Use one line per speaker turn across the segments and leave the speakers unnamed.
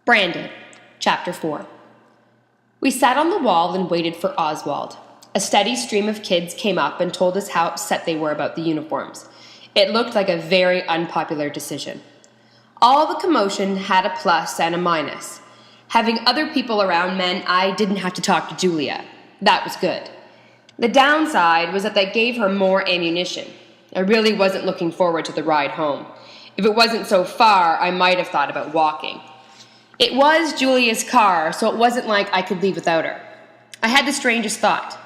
Brandon, Chapter 4. We sat on the wall and waited for Oswald. A steady stream of kids came up and told us how upset they were about the uniforms. It looked like a very unpopular decision. All the commotion had a plus and a minus. Having other people around meant I didn't have to talk to Julia. That was good. The downside was that that gave her more ammunition. I really wasn't looking forward to the ride home. If it wasn't so far, I might have thought about walking. It was Julia's car, so it wasn't like I could leave without her. I had the strangest thought.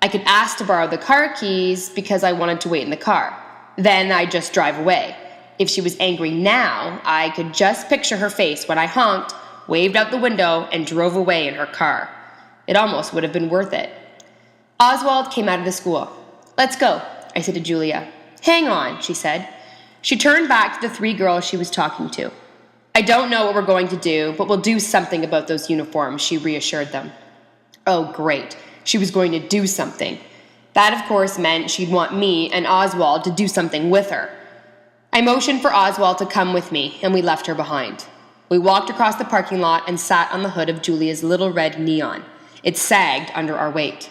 I could ask to borrow the car keys because I wanted to wait in the car. Then I'd just drive away. If she was angry now, I could just picture her face when I honked, waved out the window, and drove away in her car. It almost would have been worth it. Oswald came out of the school. "Let's go," I said to Julia. "Hang on," she said. She turned back to the three girls she was talking to. "I don't know what we're going to do, but we'll do something about those uniforms," she reassured them. Oh, great. She was going to do something. That, of course, meant she'd want me and Oswald to do something with her. I motioned for Oswald to come with me, and we left her behind. We walked across the parking lot and sat on the hood of Julia's little red Neon. It sagged under our weight.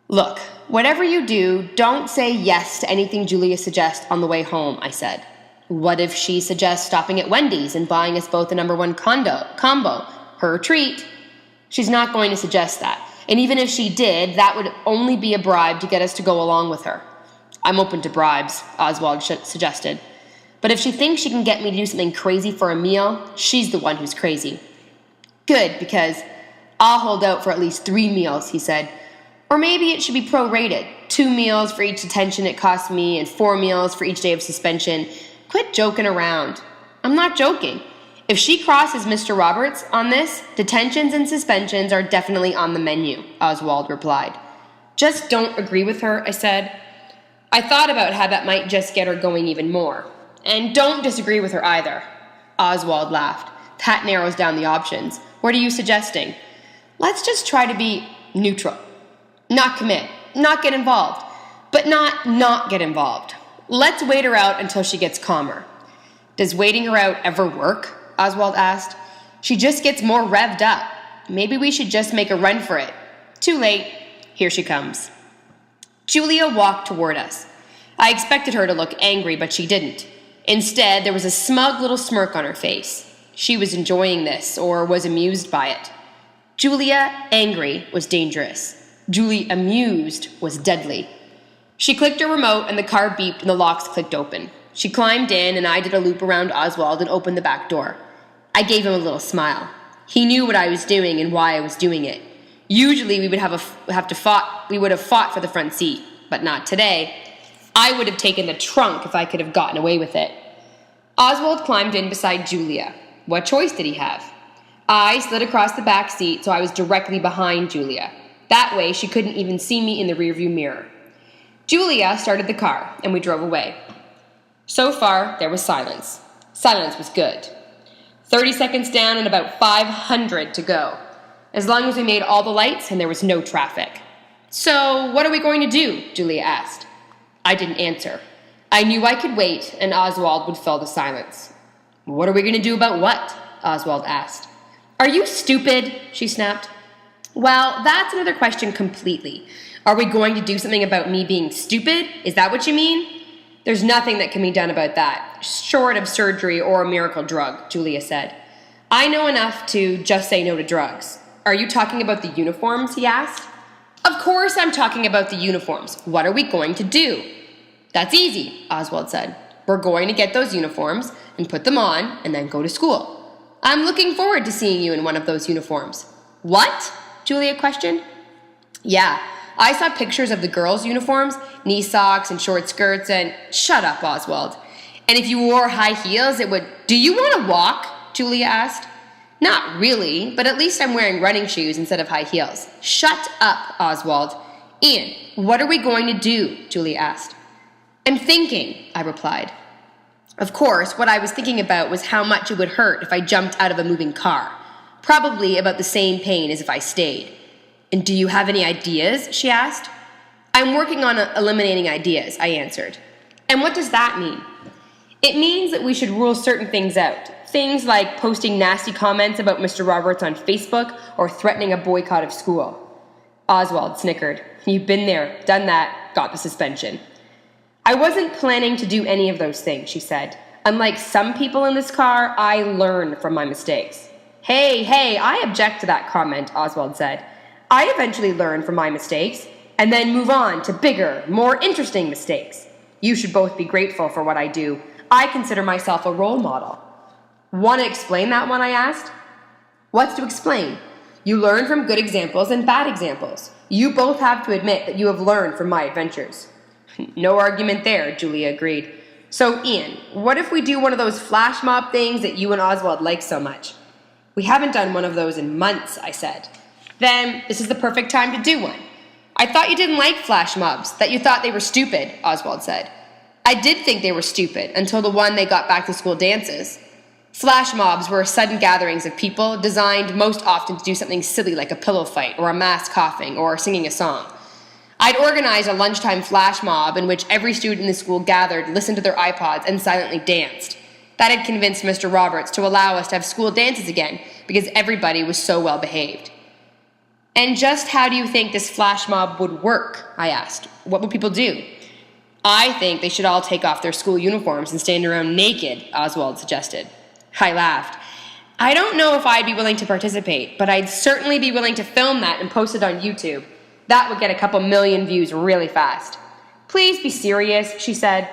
"Look, whatever you do, don't say yes to anything Julia suggests on the way home," I said. "What if she suggests stopping at Wendy's and buying us both a #1 combo? Her treat." "She's not going to suggest that. And even if she did, that would only be a bribe to get us to go along with her." "I'm open to bribes," Oswald suggested. "But if she thinks she can get me to do something crazy for a meal, she's the one who's crazy." "Good, because I'll hold out for at least 3 meals," he said. "Or maybe it should be prorated. 2 meals for each detention it cost me and 4 meals for each day of suspension. Quit joking around." "I'm not joking. If she crosses Mr. Roberts on this, detentions and suspensions are definitely on the menu," Oswald replied. "Just don't agree with her," I said. I thought about how that might just get her going even more. "And don't disagree with her either." Oswald laughed. "That narrows down the options. What are you suggesting?" "Let's just try to be neutral. Not commit, not get involved, but not get involved. Let's wait her out until she gets calmer." "Does waiting her out ever work?" Oswald asked. "She just gets more revved up. Maybe we should just make a run for it." "Too late. Here she comes." Julia walked toward us. I expected her to look angry, but she didn't. Instead, there was a smug little smirk on her face. She was enjoying this, or was amused by it. Julia, angry, was dangerous. Julie, amused, was deadly. She clicked her remote, and the car beeped and the locks clicked open. She climbed in, and I did a loop around Oswald and opened the back door. I gave him a little smile. He knew what I was doing and why I was doing it. Usually we would have fought for the front seat, but not today. I would have taken the trunk if I could have gotten away with it. Oswald climbed in beside Julia. What choice did he have? I slid across the back seat so I was directly behind Julia. That way she couldn't even see me in the rearview mirror. Julia started the car, and we drove away. So far, there was silence. Silence was good. 30 seconds down and about 500 to go. As long as we made all the lights and there was no traffic. "So, what are we going to do?" Julia asked. I didn't answer. I knew I could wait, and Oswald would fill the silence. "What are we going to do about what?" Oswald asked. "Are you stupid?" she snapped. "Well, that's another question completely. Are we going to do something about me being stupid? Is that what you mean?" "There's nothing that can be done about that, short of surgery or a miracle drug," Julia said. "I know enough to just say no to drugs." "Are you talking about the uniforms?" he asked. "Of course I'm talking about the uniforms. What are we going to do?" "That's easy," Oswald said. "We're going to get those uniforms and put them on and then go to school. I'm looking forward to seeing you in one of those uniforms." "What?" Julia questioned. "Yeah, I saw pictures of the girls' uniforms, knee socks and short skirts and—" "Shut up, Oswald. And if you wore high heels, it would—" "Do you want to walk?" Julia asked. "Not really, but at least I'm wearing running shoes instead of high heels." "Shut up, Oswald." "Ian, what are we going to do?" Julia asked. "I'm thinking," I replied. Of course, what I was thinking about was how much it would hurt if I jumped out of a moving car. Probably about the same pain as if I stayed. "And do you have any ideas?" she asked. "I'm working on eliminating ideas," I answered. "And what does that mean?" "It means that we should rule certain things out. Things like posting nasty comments about Mr. Roberts on Facebook or threatening a boycott of school. Oswald snickered. You've been there, done that, got the suspension. I wasn't planning to do any of those things, she said. Unlike some people in this car, I learn from my mistakes. Hey, I object to that comment, Oswald said. I eventually learn from my mistakes and then move on to bigger, more interesting mistakes. You should both be grateful for what I do. I consider myself a role model. Want to explain that one, I asked. What's to explain? You learn from good examples and bad examples. You both have to admit that you have learned from my adventures. No argument there, Julia agreed. So, Ian, what if we do one of those flash mob things that you and Oswald like so much? We haven't done one of those in months, I said. Then this is the perfect time to do one. I thought you didn't like flash mobs, that you thought they were stupid, Oswald said. I did think they were stupid until the one they got back to school dances. Flash mobs were sudden gatherings of people designed most often to do something silly like a pillow fight or a mass coughing or singing a song. I'd organized a lunchtime flash mob in which every student in the school gathered, listened to their iPods, and silently danced. That had convinced Mr. Roberts to allow us to have school dances again because everybody was so well behaved. And just how do you think this flash mob would work? I asked. What would people do? I think they should all take off their school uniforms and stand around naked, Oswald suggested. I laughed. I don't know if I'd be willing to participate, but I'd certainly be willing to film that and post it on YouTube. That would get a couple million views really fast. Please be serious, she said.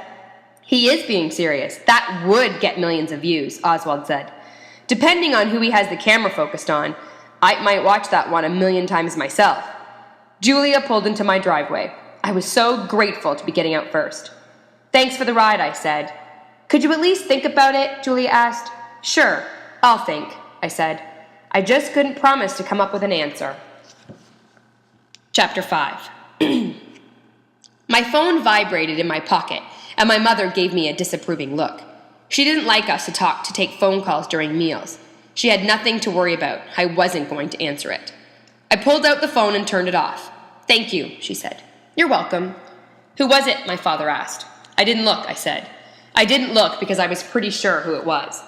He is being serious. That would get millions of views, Oswald said. Depending on who he has the camera focused on, I might watch that one 1,000,000 times myself. Julia pulled into my driveway. I was so grateful to be getting out first. Thanks for the ride, I said. Could you at least think about it? Julia asked. Sure, I'll think, I said. I just couldn't promise to come up with an answer. Chapter 5. My phone vibrated in my pocket, and my mother gave me a disapproving look. She didn't like us to take phone calls during meals. She had nothing to worry about. I wasn't going to answer it. I pulled out the phone and turned it off. Thank you, she said. You're welcome. Who was it? My father asked. I didn't look, I said. I didn't look because I was pretty sure who it was.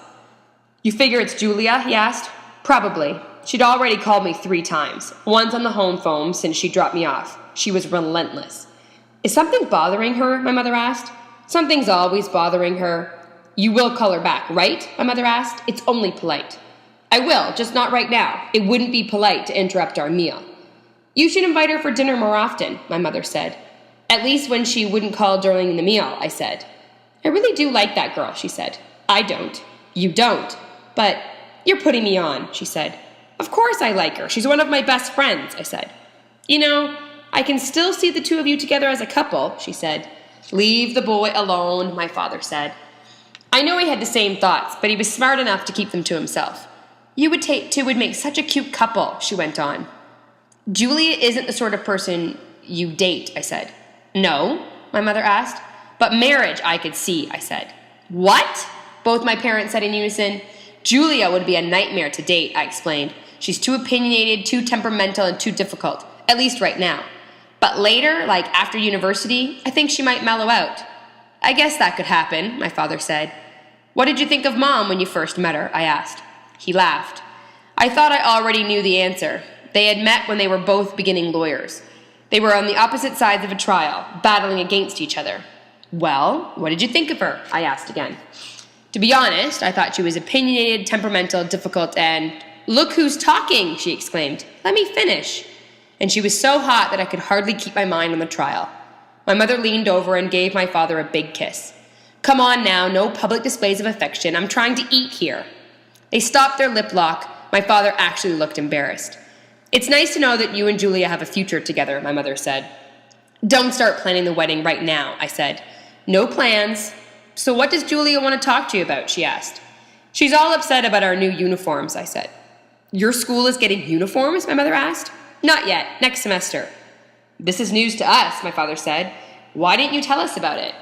You figure it's Julia? He asked. Probably. She'd already called me 3 times, once on the home phone since she dropped me off. She was relentless. Is something bothering her? My mother asked. Something's always bothering her. You will call her back, right? My mother asked. It's only polite. I will, just not right now. It wouldn't be polite to interrupt our meal. You should invite her for dinner more often, my mother said. At least when she wouldn't call during the meal, I said. I really do like that girl, she said. I don't. You don't. But you're putting me on, she said. Of course I like her. She's one of my best friends, I said. You know, I can still see the two of you together as a couple, she said. Leave the boy alone, my father said. I know he had the same thoughts, but he was smart enough to keep them to himself. You two would make such a cute couple, she went on. Julia isn't the sort of person you date, I said. No, my mother asked. But marriage I could see, I said. What? Both my parents said in unison. Julia would be a nightmare to date, I explained. She's too opinionated, too temperamental, and too difficult, at least right now. But later, like after university, I think she might mellow out. I guess that could happen, my father said. What did you think of Mom when you first met her? I asked. He laughed. I thought I already knew the answer. They had met when they were both beginning lawyers. They were on the opposite sides of a trial, battling against each other. Well, what did you think of her? I asked again. To be honest, I thought she was opinionated, temperamental, difficult, and... Look who's talking, she exclaimed. Let me finish. And she was so hot that I could hardly keep my mind on the trial. My mother leaned over and gave my father a big kiss. Come on now, no public displays of affection. I'm trying to eat here. They stopped their lip lock. My father actually looked embarrassed. It's nice to know that you and Julia have a future together, my mother said. Don't start planning the wedding right now, I said. No plans. So what does Julia want to talk to you about, she asked. She's all upset about our new uniforms, I said. Your school is getting uniforms, my mother asked. Not yet, next semester. This is news to us, my father said. Why didn't you tell us about it?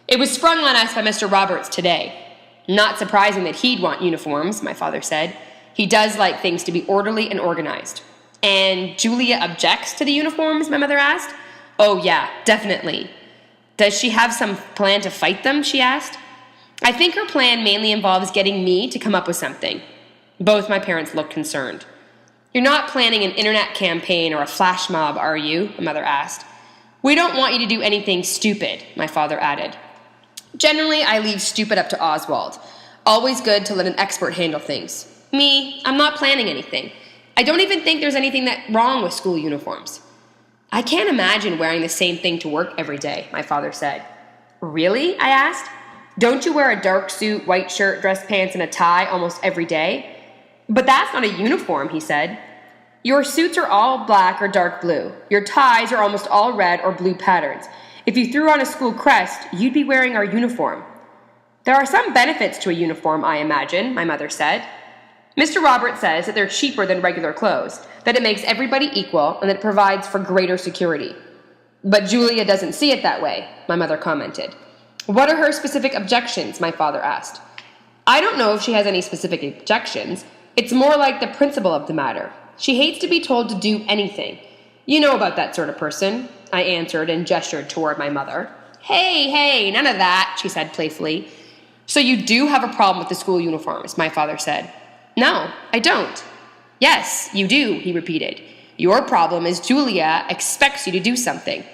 It was sprung on us by Mr. Roberts today. Not surprising that he'd want uniforms, my father said. He does like things to be orderly and organized. And Julia objects to the uniforms, my mother asked. Oh yeah, definitely. Does she have some plan to fight them, she asked. I think her plan mainly involves getting me to come up with something. Both my parents looked concerned. You're not planning an internet campaign or a flash mob, are you? My mother asked. We don't want you to do anything stupid, my father added. Generally, I leave stupid up to Oswald. Always good to let an expert handle things. Me, I'm not planning anything. I don't even think there's anything wrong with school uniforms. I can't imagine wearing the same thing to work every day, my father said. Really? I asked. Don't you wear a dark suit, white shirt, dress pants, and a tie almost every day? But that's not a uniform, he said. Your suits are all black or dark blue. Your ties are almost all red or blue patterns. If you threw on a school crest, you'd be wearing our uniform. There are some benefits to a uniform, I imagine, my mother said. Mr. Roberts says that they're cheaper than regular clothes, that it makes everybody equal, and that it provides for greater security. But Julia doesn't see it that way, my mother commented. What are her specific objections, my father asked. I don't know if she has any specific objections. It's more like the principle of the matter. She hates to be told to do anything. You know about that sort of person, I answered and gestured toward my mother. Hey, none of that, she said playfully. So you do have a problem with the school uniforms, my father said. No, I don't. Yes, you do, he repeated. Your problem is Julia expects you to do something.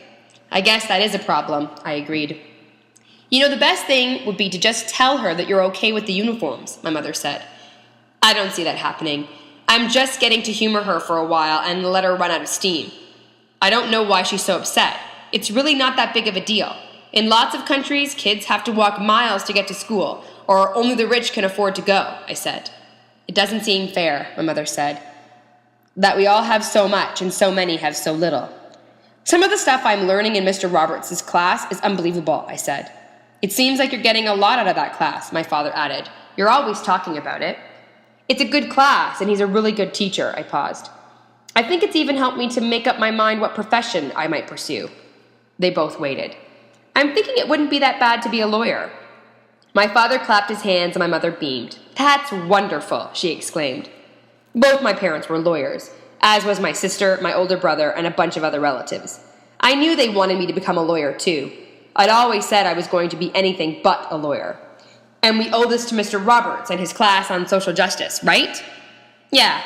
I guess that is a problem, I agreed. You know, the best thing would be to just tell her that you're okay with the uniforms, my mother said. I don't see that happening. I'm just getting to humor her for a while and let her run out of steam. I don't know why she's so upset. It's really not that big of a deal. In lots of countries, kids have to walk miles to get to school, or only the rich can afford to go, I said. It doesn't seem fair, my mother said, that we all have so much and so many have so little. Some of the stuff I'm learning in Mr. Roberts' class is unbelievable, I said. It seems like you're getting a lot out of that class, my father added. You're always talking about it. It's a good class, and he's a really good teacher, I paused. I think it's even helped me to make up my mind what profession I might pursue. They both waited. I'm thinking it wouldn't be that bad to be a lawyer. My father clapped his hands and my mother beamed. That's wonderful, she exclaimed. Both my parents were lawyers, as was my sister, my older brother, and a bunch of other relatives. I knew they wanted me to become a lawyer, too. I'd always said I was going to be anything but a lawyer. And we owe this to Mr. Roberts and his class on social justice, right? Yeah.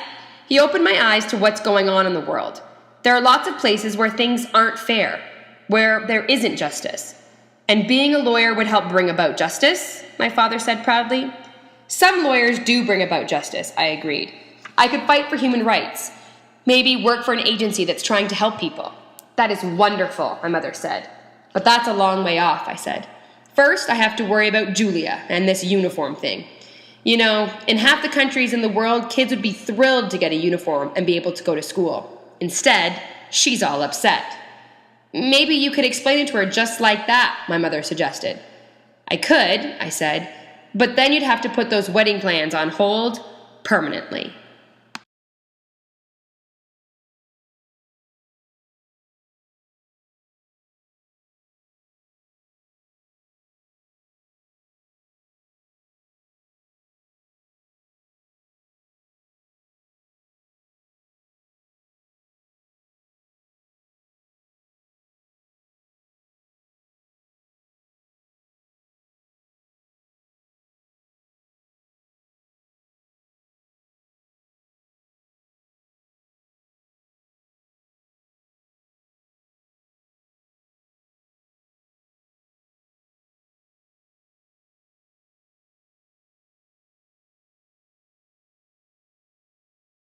He opened my eyes to what's going on in the world. There are lots of places where things aren't fair, where there isn't justice. And being a lawyer would help bring about justice, my father said proudly. Some lawyers do bring about justice, I agreed. I could fight for human rights. Maybe work for an agency that's trying to help people. That is wonderful, my mother said. But that's a long way off, I said. First, I have to worry about Julia and this uniform thing. You know, in half the countries in the world, kids would be thrilled to get a uniform and be able to go to school. Instead, she's all upset. Maybe you could explain it to her just like that, my mother suggested. I could, I said, but then you'd have to put those wedding plans on hold permanently.